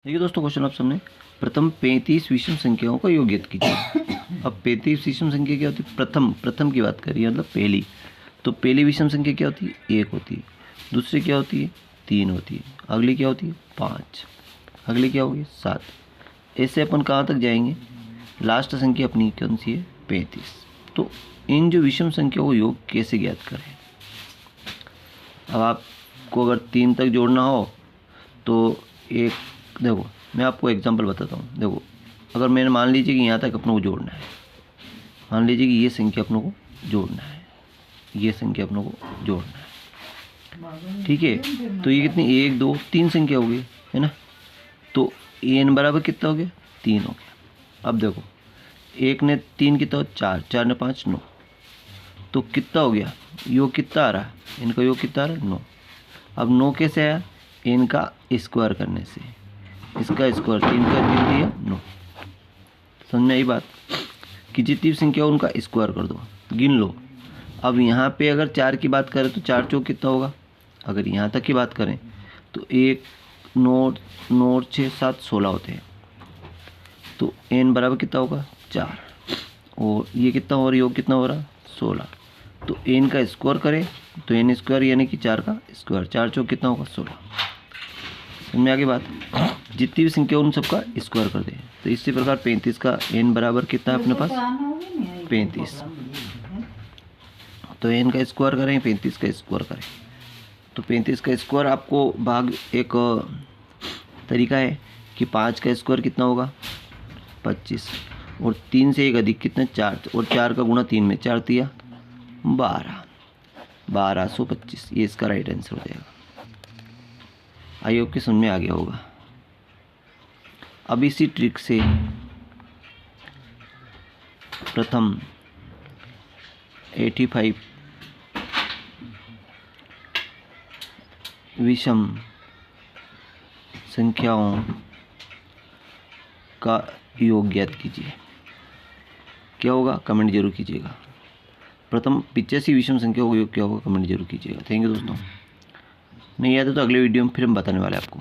देखिए दोस्तों, क्वेश्चन आप सामने। प्रथम 35 विषम संख्याओं का योग ज्ञात कीजिए। अब 35 विषम संख्या क्या होती है? प्रथम की बात करिए, मतलब पहली। तो पहली विषम संख्या क्या होती है? 1 होती है। दूसरी क्या होती है? 3 होती है। अगली क्या होती है? 5। अगली क्या होगी? 7। ऐसे अपन कहाँ तक जाएंगे? लास्ट संख्या अपनी कौन सी है? 35। तो इन जो विषम संख्या को योग कैसे ज्ञात करें? अब आपको अगर 3 तक जोड़ना हो तो एक, देखो मैं आपको एग्जांपल बताता हूँ। देखो, अगर मैंने मान लीजिए कि यहाँ तक अपनों को जोड़ना है, मान लीजिए कि ये संख्या अपनों को जोड़ना है, ये संख्या अपनों को जोड़ना है, ठीक है। तो ये कितनी? 1 2 3 संख्या हो गई, है ना। तो n बराबर कितना हो गया? 3 हो गया। अब देखो, 1 ने 3 कितना हो? 4, 4 ने 5 9। तो कितना हो गया? योग कितना आ रहा है? इनका योग कितना आ रहा है? 9। अब 9 कैसे आया? इनका स्क्वायर करने से। इसका स्क्वायर 3 का 3 दिया 9। समझ में आई बात? कि जितनी संख्या उनका स्क्वायर कर दो, गिन लो। अब यहाँ पे अगर 4 की बात करें तो 4 चौक कितना होगा? अगर यहाँ तक की बात करें तो 1 9 9 6 7 16 होते हैं। तो n बराबर कितना होगा? 4। और ये कितना हो रहा है? योग कितना हो रहा है? 16। तो n का स्क्वायर करें तो n स्क्वायर यानी कि 4 का स्क्वायर, 4 चौक कितना होगा? 16। समझ में आगे बात? जितनी भी संख्या उन सबका स्क्वायर कर दें। तो इसी प्रकार 35 का n बराबर कितना है अपने पास? 35। तो n का स्क्वायर करें, 35 का स्क्वायर करें। तो 35 का स्क्वायर आपको भाग एक तरीका है कि 5 का स्क्वायर कितना होगा? 25। और 3 से एक अधिक कितना? 4। और 4 का गुणा 3 में, 4 तिया 12, 1225। ये इसका राइट आंसर हो जाएगा। आई होप कि समझ में आ गया होगा। अब इसी ट्रिक से प्रथम 85 विषम संख्याओं का योग ज्ञात कीजिए। क्या होगा? कमेंट जरूर कीजिएगा। प्रथम 85 विषम संख्याओं का योग क्या होगा? कमेंट जरूर कीजिएगा। थैंक यू दोस्तों। नहीं आता तो अगले वीडियो में फिर हम बताने वाले हैं आपको।